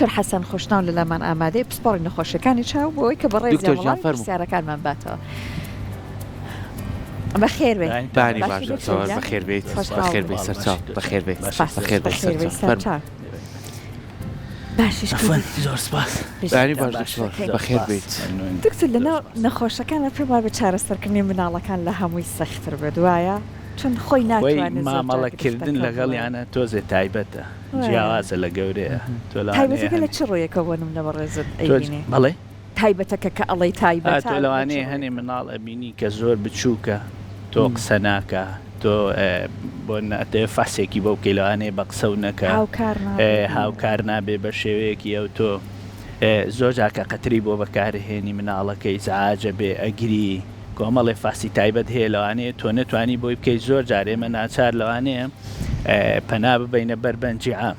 دکتۆر حەسەن خۆشناو لەلەمان ئامادەی پسپۆڕی نەخۆشیەکانی چاو بۆی کە بەڕێزی وەڵامی پرسیارەکانمان باتەوە. بەخێر بێت. بانی باشە بەخێر بێت بەخێر بێت سەرچاو بەخێر بێت بەخێر بێت سەرچاو. باشیش زۆر سپاس. بانی باش بەخێر بێت. دکتۆر لەناو نەخۆشەکانە پێم وایە بە چارەسەرکردنی مناڵەکان لە هەمووی سەختتر بێت وایە؟ چون خۆی ناتوانێت مامەڵەکردن لەگەڵیانە تۆزێ تایبەتە جیاوازە لە گەورەیە تایبەتەکە لە چ ڕۆیەکە بۆ نمونە بەڕێزت ئەیبینی؟ بەڵێ تایبەتەکە کە ئەڵەی تایبەت تۆ لەوانەیە هەنێ مناڵ ئەبینی کە زۆر بچووکە تۆ قسە ناکە تۆ بۆ ناتێ فاسێکی بەو کەیلوانەیە بە قسە و نەکە هاوکار نابێ بە شێوەیەکی ئەو تۆ زۆر جاکە قەتری بۆ بەکارهێنی مناڵەکەی زعاجە بێ ئەگری کۆمەڵێ فاسی تایبەت هەیە لەوانەیە تۆ نەتوانی بۆی بکەیت زۆر جارێمە ناچار لەوانەیە پەنا ببینە بەربەنجی عام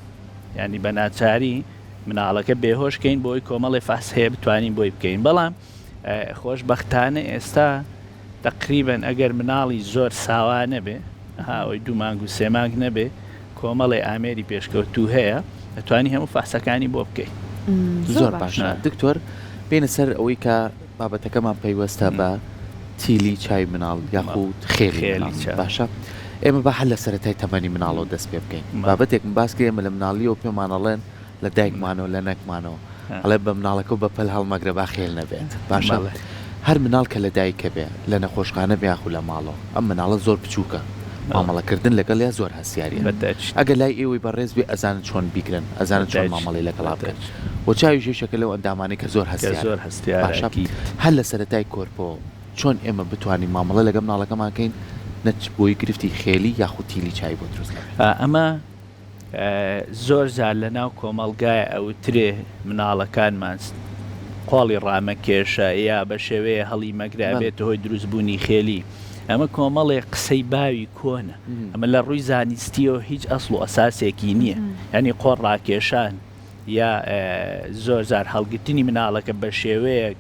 ینی بە ناچاری مناڵەکە بێهۆشکەین بۆی کۆمەڵی فاس هەیە بتوانین بۆی بکەین بەڵام خۆشبەختانە ئێستا تقریبن ئەگەر مناڵی زۆر ساوانە بێ ئەوی 2 مانگ و 3 مانگ نەبێ کۆمەڵی ئامێری پێشکەوتوو هەیە دەتوانی هەموو فاسەکانی بۆ بکەیت. زۆر باشە دکتۆر بینە سەر ئەوەی کە بابەتەکەمان پەیوەستە بە تیلی چای مناڵ یاخود خێلی باشە ئێمە بە هەر لە سەرەتای تەمەنی مناڵەوە دەست پێ بکەین بابەتێکم باسکە ئێمە لە مناڵیەوە پێمانەڵێن لە دایکمانەوە لە نەکمانەوە ئەڵێ بە مناڵەکە بە پەل هەڵمەگرە با خێل نەبێت باشە هەر مناڵ کە لە دایکە بێ لە نەخۆشخانە بێ یاخود لە ماڵەوە ئەم مناڵە زۆر بچووکە مامەڵەکردن لەگەڵ یا زۆر هەستیاریە ئەگەر لای ئێوەی بەڕێز بێ ئەزانن چۆن بیکرن ئەزانن چۆن مامەڵی لەگەڵا بکەن بۆ چاوی ژێشەکە لەو ئەندامانی کە زۆر هەستیار باشە هەر لە سەرەتای کۆرپۆ چۆن ئێمە بتوانین مامەڵە لەگەڵ مناڵەکەمانکەین نەچ بۆی گرفتی خێلی یاخود تیلی چای بۆ دروست ئەمە زۆر جار لە ناو کۆمەڵگایە ئەوترێ مناڵەکانمان قۆڵی ڕامەکێشە یا بە شێوەیە هەڵی مەگرا بێت هۆی دروستبوونی خێلی ئەمە کۆمەڵێ قسەی باوی کۆنە ئەمە لە ڕووی زانستیەوە هیچ ئەسڵ و ئەساسێکی نییە ینی قۆڕ ڕاکێشان یا زۆر جار هەڵگرتنی مناڵەکە بە شێوەیەک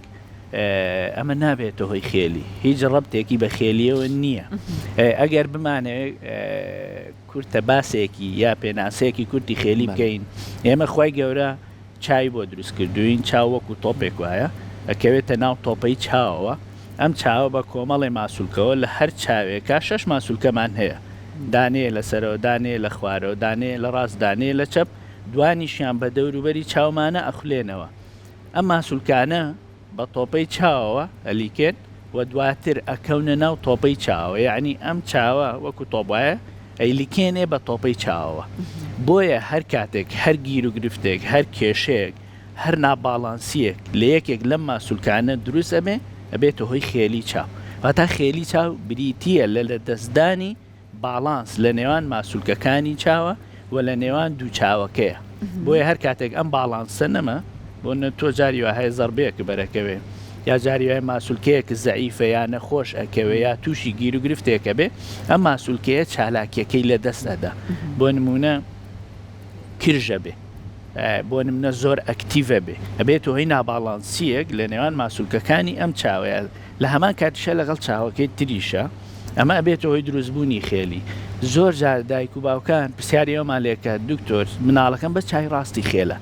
ئەمە نابێتە هۆی خێلی هیچ ڕەبتێکی بە خێلیەوە نییە ئەگەر بمانەوێت کورتە باسێکی یا پێناسەیەکی کورتی خێلی بکەین ئێمە خی گەورە چای بۆ دروست کردوین چاوەکو تۆپێک وایە ئەکەوێتە ناو تۆپەی چاوەوە ئەم چاوە بە کۆمەڵی ماسوولکەوە لە هەر چاوێکە 6 ماسوولکەمان هەیە دانێ لەسەرەوە دانێ لە خوارەوە دانێ لە ڕاست دانێ لە چەپ دوانیشیان بە دەوروبەری چاومانە ئەخولێنەوە ئەم ماسوولکانە بە تۆپەی چاوەوە ئەلیکێت و دواتر ئەکەونە ناو تۆپەی چاوە یعنی ئەم چاوە وەکو تۆبایە ئەیلیکێنێ بە تۆپەی چاوە بۆیە هەر کاتێک هەر گیر و گرفتێک هەر کێشەیەک هەر ناباڵانسیەک لە یەکێک لەم ماسوولکانە دروست ئەبێ ئەبێتە هۆی خێلی چاو واتا خێلی چاو بریتیە لە دەستدانی باڵانس لە نێوان ماسوولکەکانی چاوە و لە نێوان دوو چاوەکەیە بۆیە هەر کاتێک ئەم باڵانسە نەمە بۆ تۆ جاری وهەیە زەربەیەک بەرەکەوێ یا جاری وای ماسوولکەیەک زەعیفە یا نەخۆش ئەکەوێ یا تووشی گیر و گرفتێکە بێ ئەم ماسوولکەیە چالاکیەکەی لە دەست ئەدا بۆ نمونە کرژە بێ بۆ نمونە زۆر ئەکتیڤە بێ ئەبێت هۆی ناباڵانسیەک لە نێوان ماسوولکەکانی ئەم چاوەیە لە هەمان کاتیشە لەگەڵ چاوەکەی تریشە ئەمە ئەبێت هۆی دروستبوونی خێلی زۆر جار دایک و باوکان پرسیاری ئەومان لێکە دکتۆر مناڵەکەم بە چای ڕاستی خێلە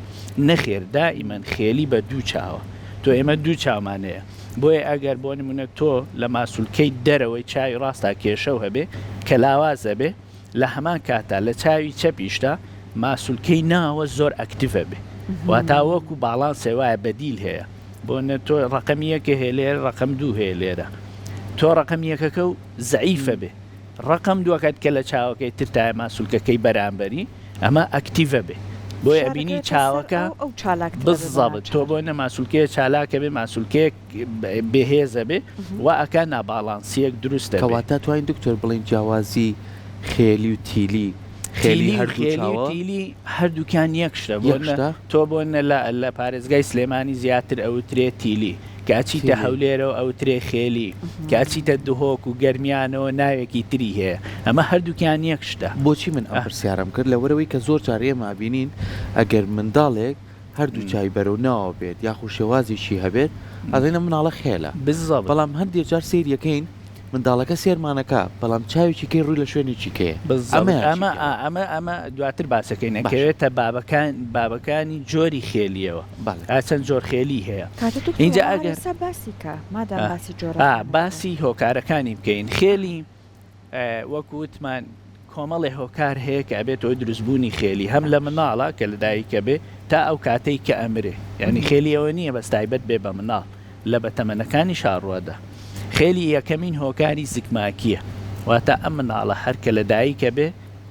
نەخێر دائیمەن خێلی بە دوو چاوە تۆ ئێمە دوو چاومانەیە بۆیە ئەگەر بۆ نمونە تۆ لە ماسوولکەی دەرەوەی چای ڕاستا کێشە و هەبێ کە لاوازە بێ لە هەمان کاتا لە چاوی چەپیشتا ماسوولکەی ناوە زۆر ئەکتیڤە بێ واتاوەکو باڵان سێوایە بەدیل هەیە بۆ نە تۆ ڕقم یەکە هەیە لێرە ڕقم دوو هەیە لێرە تۆ ڕقم یەکەکە و زەعیفە بێ ڕقم دووەکەت کە لە چاوەکەی ترتای ماسوولکەکەی بەرامبەری ئەمە ئەکتیڤە بێ بۆیە ئەبینی چاوەکە بزەبت تۆ بۆ نە ماسوولکەیە چالاکە بێ ماسوولکەیەک بەهێزە بێ و ئەکە ناباڵانسیەک دروستە کەواتە توانین دکتۆر بڵین جیاوازی خێلی و تیلی خێلی هەردووکیان یەک شتە تۆ بۆ لە پارێزگای سلێمانی زیاتر ئەوترێ تیلی کاچیتە هەولێرەوە ئەوترێ خێلی کاچیتە دهۆک و گەرمیانەوە ناوێکی تری هەیە ئەمە هەردووکیان یەک شتە بۆچی من ئەم پرسیارم کرد لەوەرەوەی کە زۆر جار ئێمە بینین ئەگەر منداڵێک هەردوو چای بەرەو ناوە بێت یاخو شێوازیشی هەبێت ئەڵێنە مناڵە خێلە بزەڵ بەڵام هەندێک جار سیر یەکەین منداڵەکە سێرمانەکە بەڵام چاوێکی کەی ڕووی لە شوێنێکی کەیە ئەمە دواتر باسەکەی نەکەوێتە بابەکانی جۆری خێلیەوە چەند جۆر خێلی هەیە اینجا ئەگەر باسیکە مادام باسی جۆرە باسی هۆکارەکانی بکەین خێلی وەکووتمان کۆمەڵی هۆکار هەیە کە ئەبێتەوە دروستبوونی خێلی هەم لە مناڵە کە لە دایکە بێ تا ئەو کاتەی کە ئەمرێ یعنی خێلیەوە نییە بەس تایبەت بێ بە مناڵ لە بەتەمەنەکانی شاڕوەدا خێلی یەکەمین هۆکاری زگماکیە واتە ئەم مناڵە هەرکە لە دایکە بێ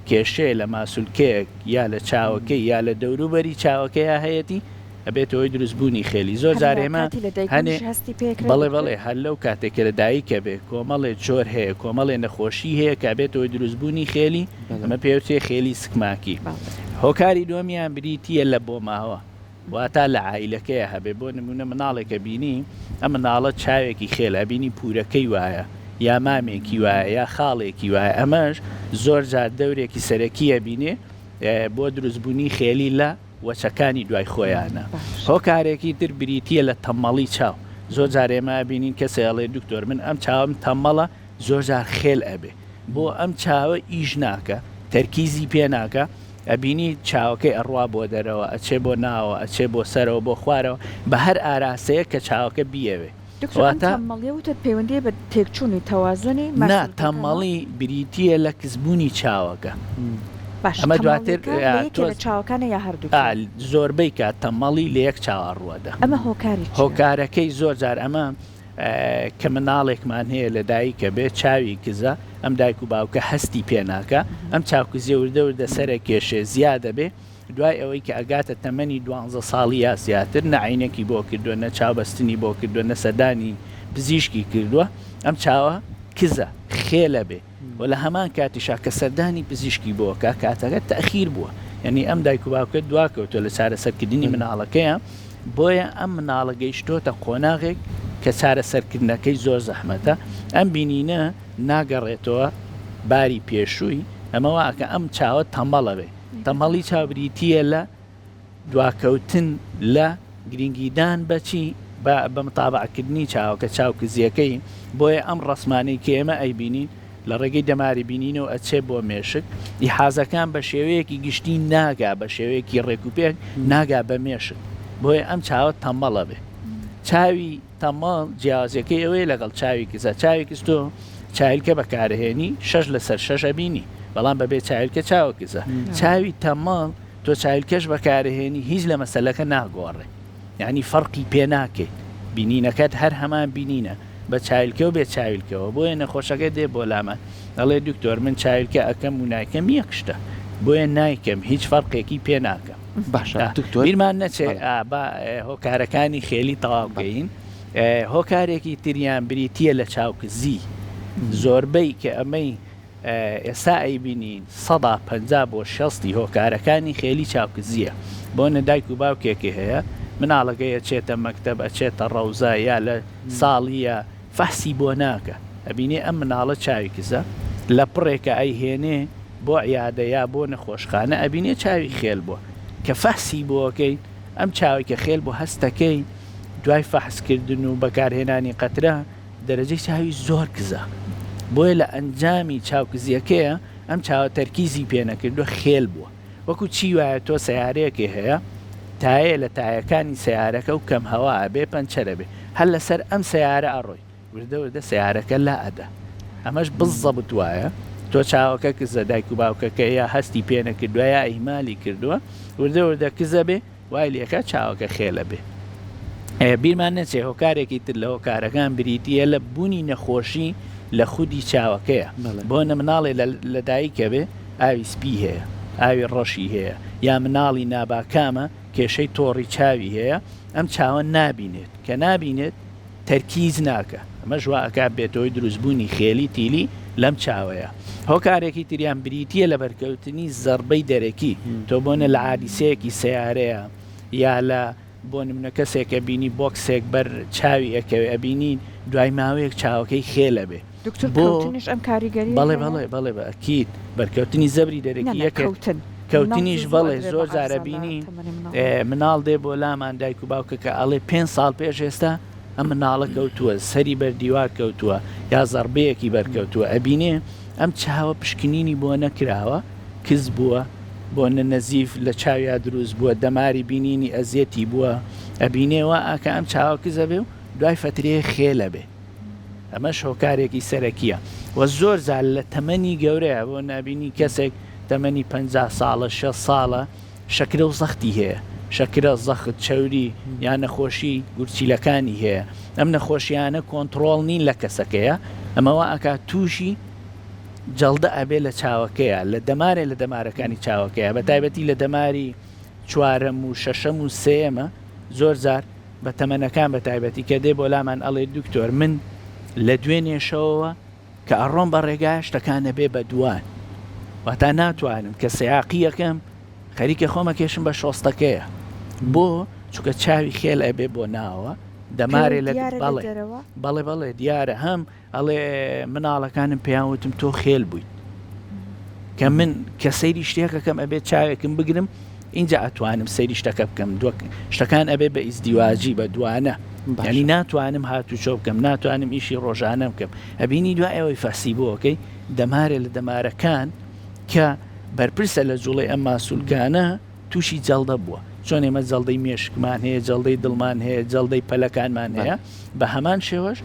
کێشەیە لە ماسولکەیەک یا لە چاوەکەی یا لە دەوروبەری چاوەکەیە هەیەتی ئەبێتەوەی دروستبوونی خێلی زۆر جارێمە بەڵێ هەر لەو کاتێکە لە دایکە بێ کۆمەڵێ جۆر هەیە کۆمەڵێ نەخۆشی هەیە کە بێتەوەی دروستبوونی خێلی ئەمە پێوتێ خێلی سکماکی هۆکاری دووەمیان بریتیە لە بۆ ماوە واتە لە عیلەکەیە هەبێ بۆ نمونە مناڵێکە بینی ئەم مناڵە چاوێکی خێلە بینی پورەکەی وایە یا مامێکی وایە یا خاڵێکی وایە ئەمەش زۆر جار دەورێکی سەرەکیە بینێ بۆ دروستبوونی خێلی لە وەچەکانی دوای خۆیانە هۆکارێکی تر بریتیە لە تەمەڵی چاو زۆر جارێمە بینین کەسێڵێ دکتۆر من ئەم چاوم تەمەڵە زۆر جار خێل ئەبێ بۆ ئەم چاوە ئیش ناکە تەرکیزی پێ ناکە ئەبینی چاوەکەی ئەڕوا بۆ دەرەوە ئەچێ بۆ ناوە ئەچێ بۆ سەرەوە بۆ خوارەوە بە هەر ئاراسەیە کە چاوەکە بیەوێ تەمەڵیوتت پەیوەندی بە تێکچوونی تەوازنی نا تەمەڵی بریتیە لە کەسبوونی چاوەکە ئەمە دواتر چاوەکانە یا هەردوو زۆربەی کات تەمەڵی لە یەک چاوەڕوەدا ئەمە هۆکارەکەی زۆر جار ئەمە کە مناڵێکمان هەیە لە دایکە بێ چاوی کزە ئەم دایک و باوکە هەستی پێناکە ئەم چاوکزیە وردەوردە سەرە کێشێ زیادە بێ دوای ئەوەی کە ئەگاتە تەمەنی 12 ساڵی یا زیاتر نەعینەکی بۆ کردووە نە چاوبەستنی بۆ کردووە نە سەدانی پزیشکی کردووە ئەم چاوە کزە خێلە بێ و لە هەمان کاتیشا کە سەردانی پزیشکی بۆکە کاتەکە تەخیر بووە یعنی ئەم دایک و باوکە دواکەوتە لە چارەسەرکردنی مناڵەکەیە بۆیە ئەم مناڵە گەیشتۆتە قۆناغێک کە چارەسەرکردنەکەی زۆر زەحمەتە ئەم بینینە ناگەڕێتەوە باری پێشووی ئەمەواکە ئەم چاوە تەمەڵە بێ تەمەڵی چاوبریتیە لە دواکەوتن لە گرنگیدان بەچی بە متابعکردنی چاوکە چاوکزیەکەی بۆیە ئەم ڕسمانەی کە ئێمە ئەیبینین لە ڕێگەی دەماری بینینەوە ئەچێ بۆ مێشک ئیحازەکان بە شێوەیەکی گشتی ناگا بە شێوەیەکی ڕێکوپێک ناگا بە مێشک بۆیە ئەم چاوە تەمەڵە بێ چاوی تەمەڵ جیازەکەی ئەوەیە لەگەڵ چاوی کزە چاوی کستۆ چایلکە بەکارهێنی 6 لەسەر 6 بینی بەڵام بەبێ چایلکە چاوە کزە چاوی تەمەڵ تۆ چایلکەش بەکارهێنی هیچ لە مەسەلەکە ناگۆڕێ یعنی فەرقی پێ ناکەیت بینینەکەت هەر هەمان بینینە بە چایلکە و بێ چاویلکەوە بۆیە نەخۆشەکە دێ بۆ لامان دەڵێ دکتۆر من چایلکە ئەەکەم و نایکەم یەکشتە بۆیە نایکەم هیچ فەرقێکی پێ ناکەم باشە دکتۆر بیرمان نەچێت هۆکارەکانی خێلی تەواوگەین هۆکارێکی تریان بریتیە لە چاوکزی زۆربەی کە ئەمەی ئێستا ئەیبینین 150 بۆ 60 هۆکارەکانی خێلی چاوکزیە بۆ نەدایک و باوکێکی هەیە مناڵەکەی ئەچێتە مەکتەب ئەچێتە ڕەوزە یا لە ساڵیە فەحسی بۆ ناکە ئەبینێ ئەم مناڵە چاوی کزە لە پڕێکە ئەیهێنێ بۆ عیادە یا بۆ نەخۆشخانە ئەبینێ چاوی خێل بووە کە فەحسی بۆکەی ئەم چاوی کە خێل بۆ هەستەکەی دوای فەحسکردن و بەکارهێنانی قەترە دەرەجەی چاوی زۆر کزە بۆیە لە ئەنجامی چاوکزیەکەیە ئەم چاوە تەرکیزی پێنەکردووە خێل بووە وەکو چی وایە تۆ سیارەیەکی هەیە تایە لە تایەکانی سیارەکە و کەم هەوا بێ پەنچەرە بێ هەر لەسەر ئەم سیارە ئەڕۆی وردەوردە سیارەکە لا ئەدا ئەمەش بزەبت وایە تۆ چاوەکە کزە دایک و باوکەکە یا هەستی پێنەکردووە یا ئیمالی کردووە وردەوردە کزە بێ وای لێکە چاوەکە خێلە بێ بیرمان نەچێ هۆکارێکی تر لە هۆکارەکان بریتیە لە بوونی نەخۆشی لە خودی چاوەکەیە بۆ نە مناڵێ لە دایکە بێ ئاوی سپی هەیە ئاوی ڕەشی هەیە یا مناڵی ناباکامە کێشەی تۆڕی چاوی هەیە ئەم چاوە نابینێت کە نابینێت تەرکیز ناکە ئەمە ژواکە بێتەوەی دروستبوونی خێلی تیلی لەم چاوەیە هۆکارێکی تریان بریتیە لە بەرکەوتنی زەربەی دەرەکی تۆ بۆنە لە عادیسەیەکی سیارەیە یا لە بۆ نمونە کەسێکە بینی بۆکسێک بەر چاوی ئەەکەوێ ئەبینین دوای ماوەیەک چاوەکەی خێلە بێ ئەم کاریگەری بەڵێ بە ئەکید بەرکەوتنی زەبری دەرەکی یەکەوتن کەوتنیش بەڵێ زۆر جارە بینی مناڵ دێ بۆ لامان دایک و باوکە کە ئەڵێ 5 ساڵ پێش ئێستا ئەم مناڵە کەوتووە سەری بەردیوار کەوتووە یا زەربەیەکی بەرکەوتووە ئەبینێ ئەم چاوە پشکنینی بۆ نەکراوە کز بووە بۆ نەزیف لە چاویا دروست بووە دەماری بینینی ئەزیەتی بووە ئەبینێەوە ئاکە ئەم چاوە کزە بێ و دوای فترەیە خێلە بێ ئەمە شۆکارێکی سەرەکیە و زۆر زار لە تەمەنی گەورەیە بۆ نبینی کەسێک تەمەنی 50 ساڵە 6 ساڵە شەکرە و زەختی هەیە شەکرە زەخت چەوری یان نەخۆشی گورچیلەکانی هەیە ئەم نەخۆشیانە کۆنتترۆڵ نین لە کەسەکەیە ئەمەوە ئەکات تووشی جەڵدە ئەبێ لە چاوەکەیە لە دەمارێ لە دەمارەکانی چاوەکەیە بە تایبەتی لە دەماری چوارەم و شەشەم و سێمە زۆر زار بە تەمەنەکان بە تایبەتی کە دێ بۆ لامان ئەڵێ دکتۆر من لە دوێنێشەوە کە ئەڕۆم بە ڕێگای شتەکانە بێ بە دوان واتە ناتوانم کە سەیاقی یەکەم خەریکە خۆمە کێشم بە شۆستەکەیە بۆ چونکە چاوی خێل ئەبێ بۆ ناوە دەمارێ لە بەڵێ بەڵێ دیارە هەم ئەڵێ مناڵەکانم پێیانوتم تۆ خێل بوویت کە من کە سەیری شتێکەکەم ئەبێت چاوێکم بگرم اینجا ئەتوانم سەیری شتەکە بکەم شتەکان ئەبێ بە ئیزدیواجی بە دوانە ینی ناتوانم هاتوچۆ بکەم ناتوانم ئیشی ڕۆژانە بکەم ئەبینی دوای ئەوەی فەسی بۆکەی دەمارێ لە دەمارەکان کە بەرپرسە لە جوڵی ئەم ماسوولکانە تووشی جەڵدە بووە چۆن ئێمە جەڵدەی مێشکمان هەیە جەڵدەی دڵمان هەیە جەڵدەی پەلەکانمان هەیە بە هەمان شێوەش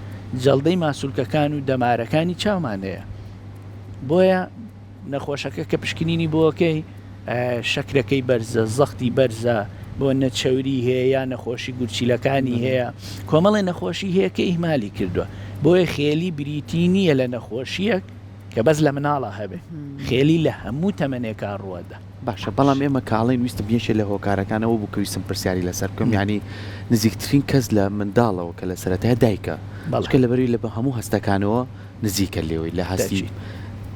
جەڵدەی ماسوولکەکان و دەمارەکانی چاومان هەیە بۆیە نەخۆشەکە کە پشکنینی بۆکەی شەکرەکەی بەرزە زەختی بەرزە بۆ نەچەوری هەیە یا نەخۆشی گورچیلەکانی هەیە کۆمەڵی نەخۆشی هەیە کە ئیهمالی کردووە بۆیە خێلی بریتی نییە لە نەخۆشیەک کە بەس لە مناڵە هەبێ خێلی لە هەموو تەمەنێکا ڕوەدا باشە بەڵام ئێمە کاڵین ویستە بێشێ لە هۆکارەکانەوە بکەویستم پرسیاری لەسەر بکەم یعنی نزیکترین کەس لە منداڵەوە کە لە سەرەتای دایکە بەڵکە لەبەری لە بە هەموو هەستەکانەوە نزیکە لێوەی لە هەستی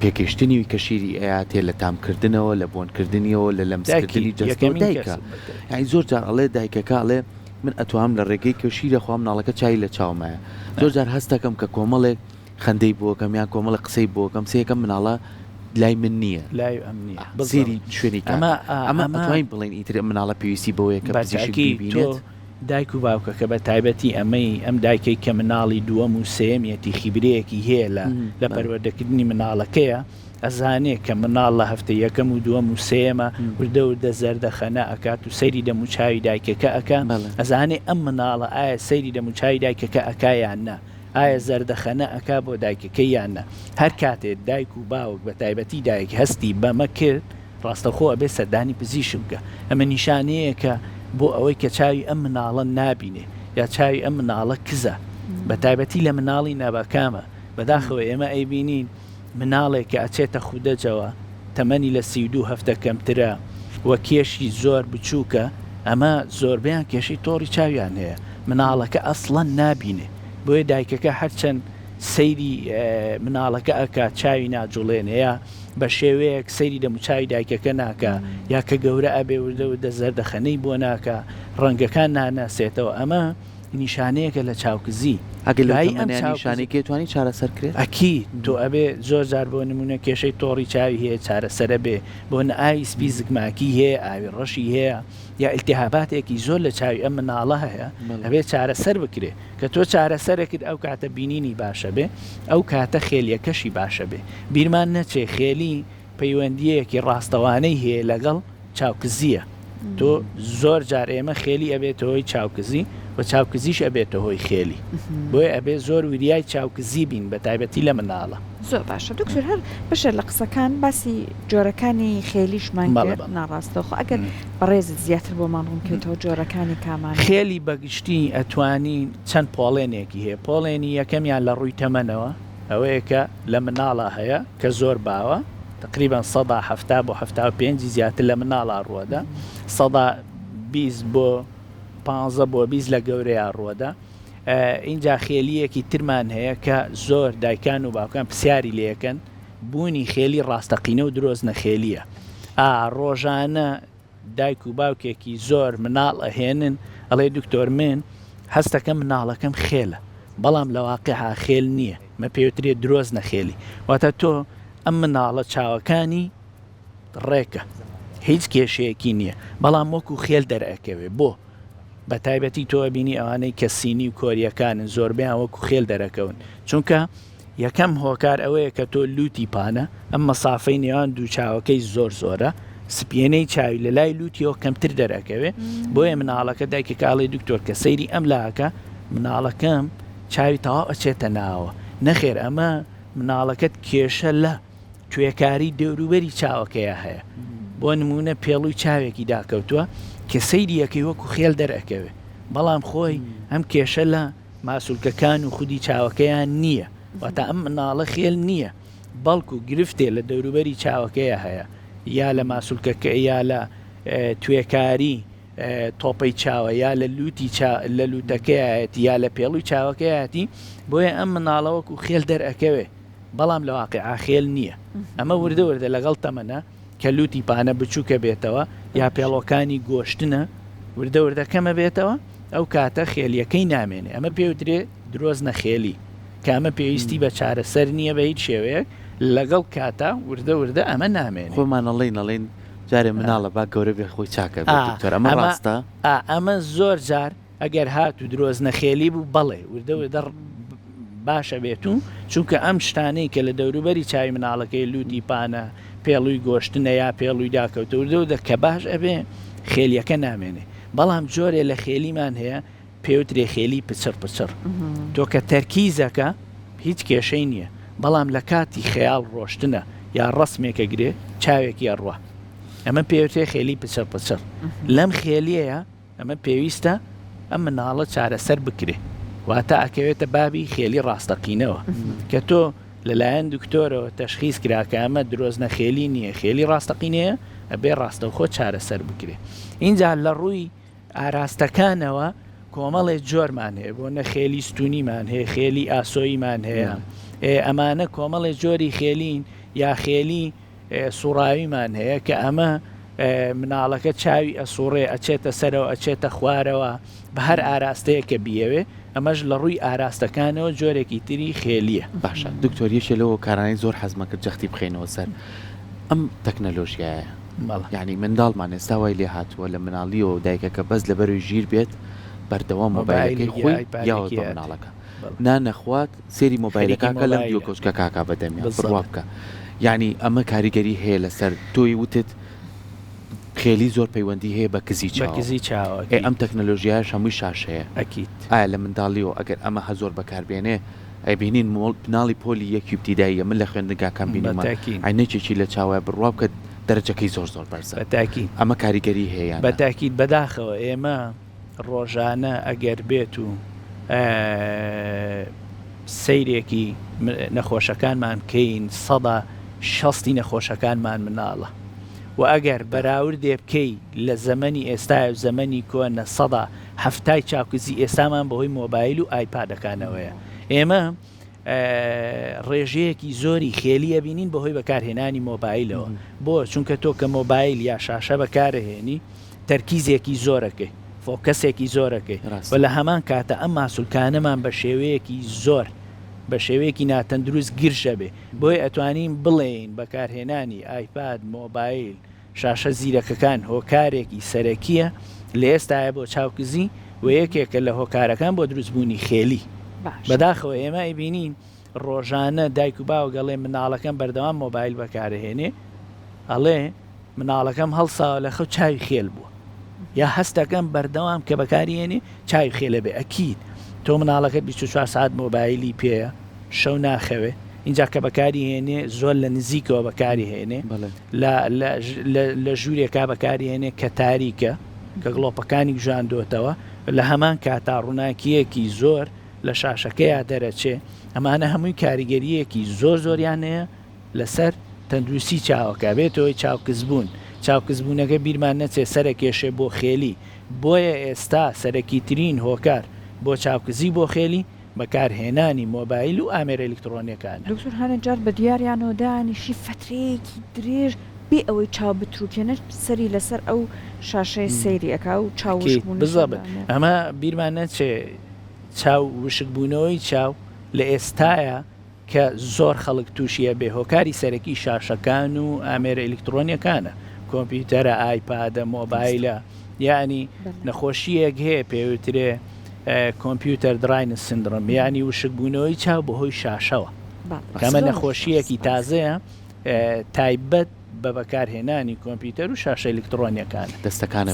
پێکەشتنی کەشیری ئااتێ لە تامکردنەوە لە بۆنکردنیەوە لە لەمسکردنی جەستە دایکە یعنی زۆر جار ئەڵێ دایکەکە ئەڵێ من ئەتوانم لە ڕێگەی کەشیرە خۆم ناڵەکە چای لە چاومایە زۆر جار هەستەکەم کە کۆمەڵێک خەندەی بۆکەم یان کۆمەڵە قسەی بۆکەم سەیەکەم مناڵە لای من نییە لای ئەم نییە بەزیری شوێنی ئەمە ئەتوانین بڵین ئیتر مناڵە پێویستی بەوەیە کە بەزیشکی بینێت دایک و باوکە کە بە تایبەتی ئەم دایکەی کە مناڵی دووەم و سێمیەتی خیبرەیەکی هەیە لە پەروەردەکردنی مناڵەکەیە ئەزانێ کە مناڵ لە هەفتە یەکەم و دووەم و سێمە وردە وردە زەردەخەنە ئەکات و سەیری دەموچاوی دایکەکە ئەکا ئەزانێ ئەم مناڵە ئایا سەیری دەموچاوی دایکەکە ئەکایان نە ئایا زەردەخەنە ئەکا بۆ دایکەکەی یان نە هەر کاتێت دایک و باوک بە تایبەتی دایک هەستی بەمە کرد ڕاستەخۆ ئەبێ سەردانی پزیشم بکە ئەمە نیشانەیە کە بۆ ئەوەی کە چاوی ئەم مناڵە نابینێ یا چاوی ئەم مناڵە کزە بە تایبەتی لە مناڵی نابەکامە بەداخەوە ئێمە ئەیبینین مناڵێک کە ئەچێتە خودەجەوە تەمەنی لە 32 هەفتە کەمترە وە کێشی زۆر بچووکە ئەمە زۆربیان کێشی تۆڕی چاویان هەیە مناڵەکە ئەسڵەن نابینێ بۆیە دایکەکە هەرچەند سەیری مناڵەکە ئەکا چاوی ناجوڵێنەیە بە شێوەیەک سەیری دەموچاوی دایکەکە ناکە یا کە گەورە ئەبێ وردە زەردەخەنەی بۆ ناکە ڕەنگەکان ناناسێتەوە ئەمە نیشانەیەکە لە چاوکزی ئەگەیشانێکی توانی چارەسەر کرێت ئەکی تۆ ئەبێ زۆر جار بۆ نمونە کێشەی تۆڕی چاوی هەیە چارەسەرە بێ بۆ ئاوی سپی زگماکی هەیە ئاوی ڕەشی هەیە یا ئیلتیهاباتێکی زۆر لە چاوی ئەم مناڵە هەیە ئەبێ چارەسەر بکرێ کە تۆ چارەسەرەکرد ئەو کاتە بینینی باشە بێ ئەو کاتە خێلیەکەشی باشە بێ بیرمان نەچێ خێلی پەیوەندیەکی ڕاستەوانەی هەیە لەگەڵ چاوکزیە تۆ زۆر جار ئێمە خێلی ئەبێتەوەی چاوکزی و چاوکزیش ئەبێتە هۆی خێلی بۆیە ئەبێ زۆر وریای چاوکزی بین بە تایبەتی لە مناڵە زۆر باشە دکتۆر هەر بەشێر لە قسەکان باسی جۆرەکانی خێلیشمان کرد ناڕاستەوە ئەگەر بەڕێزت زیاتر بۆمان ڕوونکردەوە جۆرەکانی کامان خێلی بەگشتی ئەتوانی چەند پۆڵێنێکی هەیە پۆڵێنی یەکەمیان لە ڕووی تەمەنەوە ئەوەیە کە لە مناڵە هەیە کە زۆر باوە تقریبا 170 بۆ 75 زیاتر لە مناڵە ڕووەدا 120 بۆ 15 بۆ 20 لە گەورەیە ڕووەدا اینجا خێلیەکی ترمان هەیە کە زۆر دایکان و باوکان پرسیاری لێەکەن بوونی خێلی ڕاستەقینە و درۆزنە خێلیە ڕۆژانە دایک و باوکێکی زۆر مناڵ ئەهێنن ئەڵێ دکتۆر من هەستەکەم مناڵەکەم خێلە بەڵام لە واقعها خێل نییە مە پێوترێت درۆزنە خێلی واتە تۆ ئەم مناڵە چاوەکانی ڕێکە هیچ کێشەیەکی نییە بەڵام وەکو خێل دەرەکەوێ بۆ بە تایبەتی تۆ بینی ئەوانەی کە سینی و کۆریەکانن زۆربیان وەکو خێل دەرەکەون چونکە یەکەم هۆکار ئەوەیە کە تۆ لوتی پانە ئەم مەسافەی نێوان دوو چاوەکەی زۆرە سپێنەی چاوی لە لای لوتیەوە کەمتر دەرەکەوێ بۆیە مناڵەکە دایکە کاڵی دکتۆر کە سەیری ئەم لاکە مناڵەکەم چاوی تەواو ئەچێتە ناوە نەخێر ئەمە مناڵەکەت کێشە لە توێکاری دەوروبەری چاوەکەیە هەیە بۆ نمونە پێڵووی چاوێکی داکەوتووە کە سەیریەکەی وەکو خێل دەرەکەوێ بەڵام خۆی ئەم کێشە لە ماسوولکەکان و خودی چاوەکەیان نییە واتە ئەم مناڵە خێل نییە بەڵکو گرفتێ لە دەوروبەری چاوەکەیە هەیە یا لە ماسوولکەکە یا لە توێکاری تۆپەی چاوە یا لە لە لوتەکەیەتی یا لە پێڵووی چاوەکەیەتی بۆیە ئەم مناڵەوەکو خێل دەرەکەوێ بەڵام لە واقع خێل نییە ئەمە وردە لەگەڵ تەمەنە کە لوتی پانە بچووکە بێتەوە یا پێڵۆکانی گۆشتنە وردەکەمە بێتەوە ئەو کاتە خێلیەکەی نامێنێ ئەمە پێوترێ درۆزنە خێلی کە ئەمە پێویستی بە چارەسەر نییە بە هیچ شێوەیەک لەگەڵ کاتە وردە ئەمە نامێنێ خۆمانەڵێن جارێ مناڵە با گەورە بێ خۆی چاکە ئەمە ڕاستە ئەمە زۆر جار ئەگەر هات و درۆزنە خێلی بوو بەڵێ وردە باشە بێتون چونکە ئەم شتانەی کە لە دەوروبەری چاوی مناڵەکەی لوتی پانە پێڵووی گۆشتنە یا پێڵووی داکەوتە وردە کە باش ئەبێ خێلیەکە نامێنێ بەڵام جۆرێ لە خێلیمان هەیە پێوترێ خێلی پچر تۆ کە تەرکیزەکە هیچ کێشەی نییە بەڵام لە کاتی خەیاڵ ڕۆشتنە یا ڕسمێکە گرێ چاوێکی ئەڕوە ئەمە پێوترێ خێلی پچر لەم خێلیەیە ئەمە پێویستە ئەم مناڵە چارەسەر بکرێ واتە ئەکەوێتە بابی خێلی ڕاستەقینەوە کە تۆ لەلایەن دکتۆرەوە تەشخیص کراکە ئەمە درۆزنە خێلی نییە خێلی ڕاستەقینەیە ئەبێ ڕاستەوخۆ چارەسەر بکرێ اینجا لە ڕووی ئاراستەکانەوە کۆمەڵێ جۆرمان هەیە بۆ نە خێلی ستونیمان هەیە خێلی ئاسۆیمان هەیە ئەمانە کۆمەڵێ جۆری خێلین یا خێلی سوڕاویمان هەیە کە ئەمە مناڵەکە چاوی ئەسوڕێ ئەچێتە سەرەوە ئەچێتە خوارەوە بە هەر ئاراستەیە کە بیەوێ ئەمەش لە ڕووی ئاراستەکانەوە جۆرێکی تری خێلیە باشە دکتۆریەشە لەوە کارانی زۆر حەزمە کرد جەختی بخێنەوە سەر ئەم تەکنەلۆژیایە یعنی منداڵمان ئێستا وای لێ هاتووە لە مناڵیەوە دایکەکە بەس لە بەروی ژیر بێت بەردەوام مۆبایلەکەی خۆی یاوە بە مناڵەکە نانەخوات سێری مۆبایلەکە لەم دیۆکۆچکە کاکا بەدەمیان بڕوا بکە یعنی ئەمە کاریگەری هەیە لەسەر تۆی وتت خێلی زۆر پەیوەندی هەیە بە کزی چاوە ئەم تەکنەلۆژیایش هەمووی شاشەیە ئەکیت ئایا لە منداڵیەوە ئەگەر ئەمە هەزۆر بەکاربێنێ ئەبینین مناڵی پۆلی یەکی ابتیداییە من لە خوێندنگاکان بینەمە عینەکێکی لە چاوای بڕوا بکە دەرەجەکەی زۆر بەرزە بەتاکی ئەمە کاریگەری هەیە بەتاکیت بەداخەوە ئێمە ڕۆژانە ئەگەر بێت و سەیرێکی نەخۆشەکانمان بکەین 160 نەخۆشەکانمان مناڵە و ئەگەر بەراوردێ بکەی لە زەمەنی ئێستای و زەمەنی کۆنە 170 چاوکزی ئێستامان بەهۆی مۆبایل و ئایپادەکانەوەیە ئێمە ڕێژەیەکی زۆری خێلیە بینین بەهۆی بەکارهێنانی مۆبایلەوە بۆ چونکە تۆ کە مۆبایل یا شاشە بەکارهێنی تەرکیزێکی زۆرەکەی فۆکەسێکی زۆرەکەی و لە هەمان کاتە ئەم ماسوولکانەمان بە شێوەیەکی زۆر بە شێوەیەکی ناتەندروست گیرشە بێ بۆی ئەتوانین بڵێین بەکارهێنانی ئایپاد مۆبایل شاشە زیرەکەکان هۆکارێکی سەرەکیە لە ئێستاە بۆ چاوکزی و یەکێکە لە هۆکارەکان بۆ دروستبوونی خێلی بەداخەوە ئێمە ئەیبینین ڕۆژانە دایک و باو گەڵێ مناڵەکەم بەردەوام مۆبایل بەکارهێنێ ئەڵێ مناڵەکەم هەڵساوە لە خەو چاوی خێل بووە یا هەستەکەم بەردەوام کە بەکارهێنێ چاوی خێلە بێ ئەکید تۆ مناڵەکەت 24 ساعت مۆبایلی پێەیە شەو ناخەوێ اینجا کە بەکاری هێنێ زۆر لە نزیکەوە بەکاری هێنێ لە ژوورێکا بەکاری هێنێ کە تاریکە کە گڵۆپەکانی گژاندۆتەوە لە هەمان کاتا ڕووناکیەکی زۆر لە شاشەکەیە دەرەچێ ئەمانە هەمووی کاریگەریەکی زۆریان هەیە لەسەر تەندروستی چاوەکە بێتەوەی چاوکزبوون چاوکزبوونەکە بیرمان نەچێ سەرەکێشێ بۆ خێلی بۆیە ئێستا سەرەکیترین هۆکار بۆ چاوکزی بۆ خێلی بەکارهێنانی مۆبایل و ئامێرە ئەلکترۆنیەکان دکتۆر هەنەجار بە دیاریانەوە دانیشی فترەیەکی درێژ بێ ئەوەی چاو بتروکێنە سەری لەسەر ئەو شاشەی سەیریەکە و چاوشبوون بزەبێت ئەمە بیرمان نەچێ چاو وشکبوونەوەی چاو لە ئێستایە کە زۆر خەڵک تووشیە بێ هۆکاری سەرەکی شاشەکان و ئامێرە ئەلکترۆنیەکانە کۆمپیوتەرە ئایپادە مۆبایلە یعنی نەخۆشیەک هەیە پێوترێ کۆمپیوتەر دراینس سندرۆم، یعنی وشکبوونەوەی چاو بەهۆی شاشەوە کەمە نەخۆشیەکی تازەیە تایبەت بە بەکارهێنانی کۆمپیوتەر و شاشە ئەلکترۆنیەکان دەستەکانە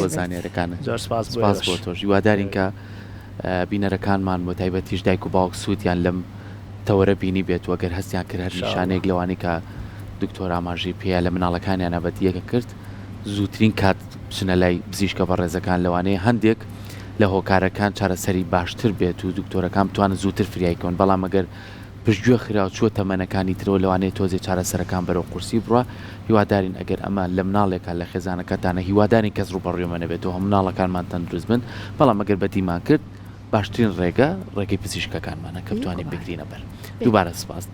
بۆ زانێرەکانە زۆر سپاس بۆ تۆش هیوادارین کە بینەرەکانمان بۆ تایبەتیش دایک و باوک سوودیان لەم تەوەرە بینی بێت وەگەر هەستیان کرد هەر نیشانێک لەوانی کە دکتۆر ئاماژەی پێە لە مناڵەکانیان بەدیەکە کرد زووترین کات بچنە لای پزیشکە بەڕێزەکان لەوانەیە هەندێک لە هۆکارەکان چارەسەری باشتر بێت و دکتۆرەکان بتوانن زووتر فریایکەون، بەڵام ئەگەر پشتگوێ خراوە چوە تەمەنەکانی ترەوە لەوانەیە تۆزێ چارەسەرەکان بەرەو قورسی بڕە. هیوادارین ئەگەر ئەمە لە مناڵێکە لە خێزانەکەتانە هیوادارین کەس ڕوبەڕێومە نەبێتەوە هەم مناڵەکانمان تەندروست بن، بەڵام ئەگەر بەدیمان کرد باشترین ڕێگە ڕێگەی پزیشکەکانمانە کە بتوانین بگرینە بەر. دووبارە سپاس.